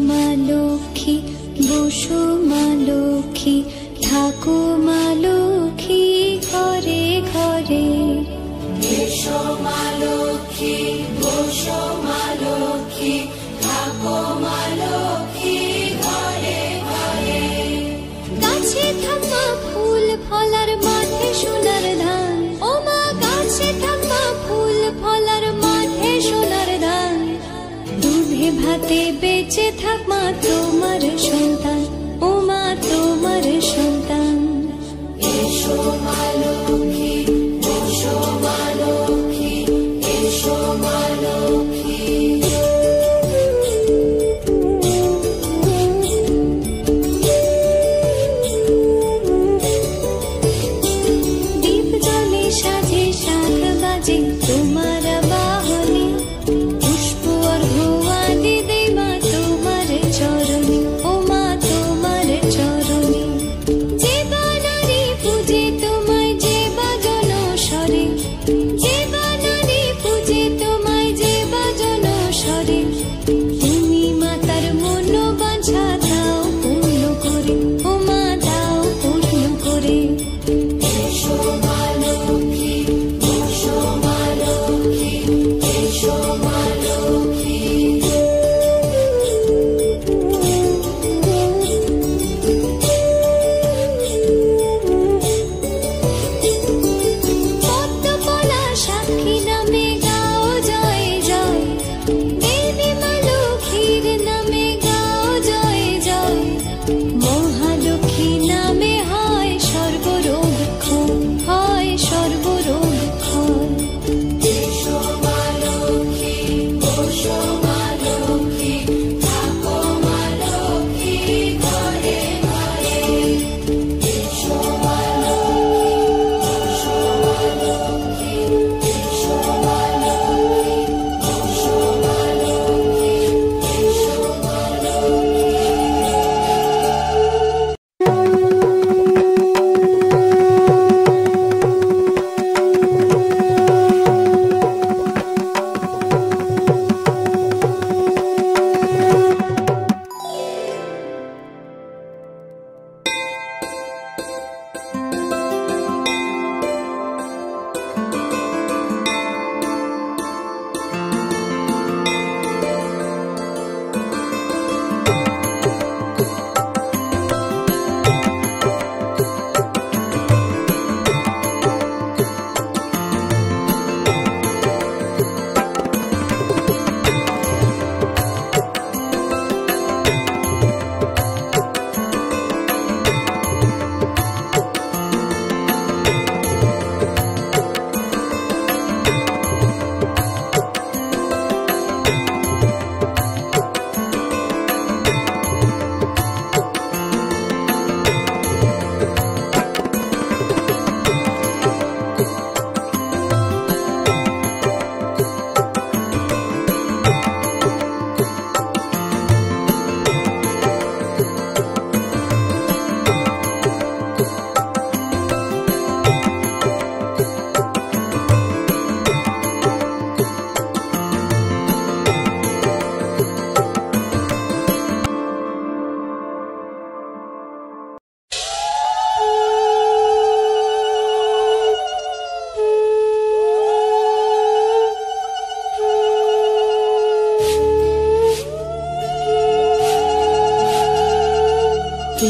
মা লক্ষ্মী, বসো মা লক্ষ্মী, থাকো মা লক্ষ্মী ঘরে ঘরে। এসো মা লক্ষ্মী, বসো মা লক্ষ্মী, থাকো মা লক্ষ্মী ঘরে ঘরে। গাছে থাকা ফুল ফলার মাঠে সোনার ধান, ও মা গাছে থাকা ফুল ফলার মাঠে সোনার ধান। দুধে ভাতে বেঁচে থাক মা তোমার সন্তান, ও মা তোমার সন্তান। এসো মা লক্ষ্মী, বসো মা লক্ষ্মী, এসো মা লক্ষ্মী। দীপ জ্বলে সাজে শাখ বাজে তোমার বাহনে, পুষ্প অর্ঘ্য আদি দেই মা তোমার চরণে, ও মা তোমার চরণে। যে বানারি পূজে তোমায় যে বাজন স্বরে, যে বানারি পূজে তোমায় যে বাজন স্বরে। তুমি মাতার মন বাঞ্ছা দাও পূর্ণ করে, ও মা দাও পূর্ণ করে। এসো মা লক্ষ্মী, বসো মা লক্ষ্মী, এসো মা লক্ষ্মী। পদ্মপলা সাক্ষী নামে গাও জয় জয়, দেবী মা লক্ষ্মীর নামে গাও জয় জয়। মহালক্ষ্মী নামে হয় সর্বরোগ ক্ষয়, হয় সর্বরোগ ক্ষয়। এসো মা লক্ষ্মী, বসো মা লক্ষ্মী, থাকো মা লক্ষ্মী ঘরে ঘরে। এসো মা লক্ষ্মী, বসো মা লক্ষ্মী, এসো মা লক্ষ্মী, বসো মা লক্ষ্মী, এসো মা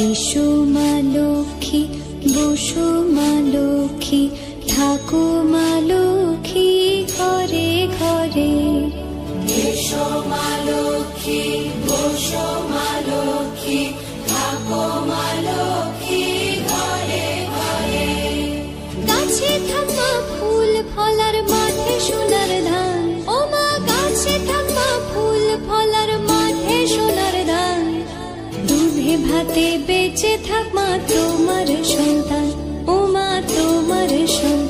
এসো মা লক্ষ্মী, বসো মা লক্ষ্মী, থাকো মা লক্ষ্মী ঘরে ঘরে। এসো মা লক্ষ্মী, বসো মা লক্ষ্মী, থাকো মা লক্ষ্মী ঘরে ঘরে। গাছে থাকা ফুল ফলার মাঠে সোনার ধান, ও মা গাছে থাকা ফুল ফলার মাঠে সোনার ধান। দুধে ভাতে বেঁচে থাক মা তোমার সন্তান, ও মা তোমার সন্তান।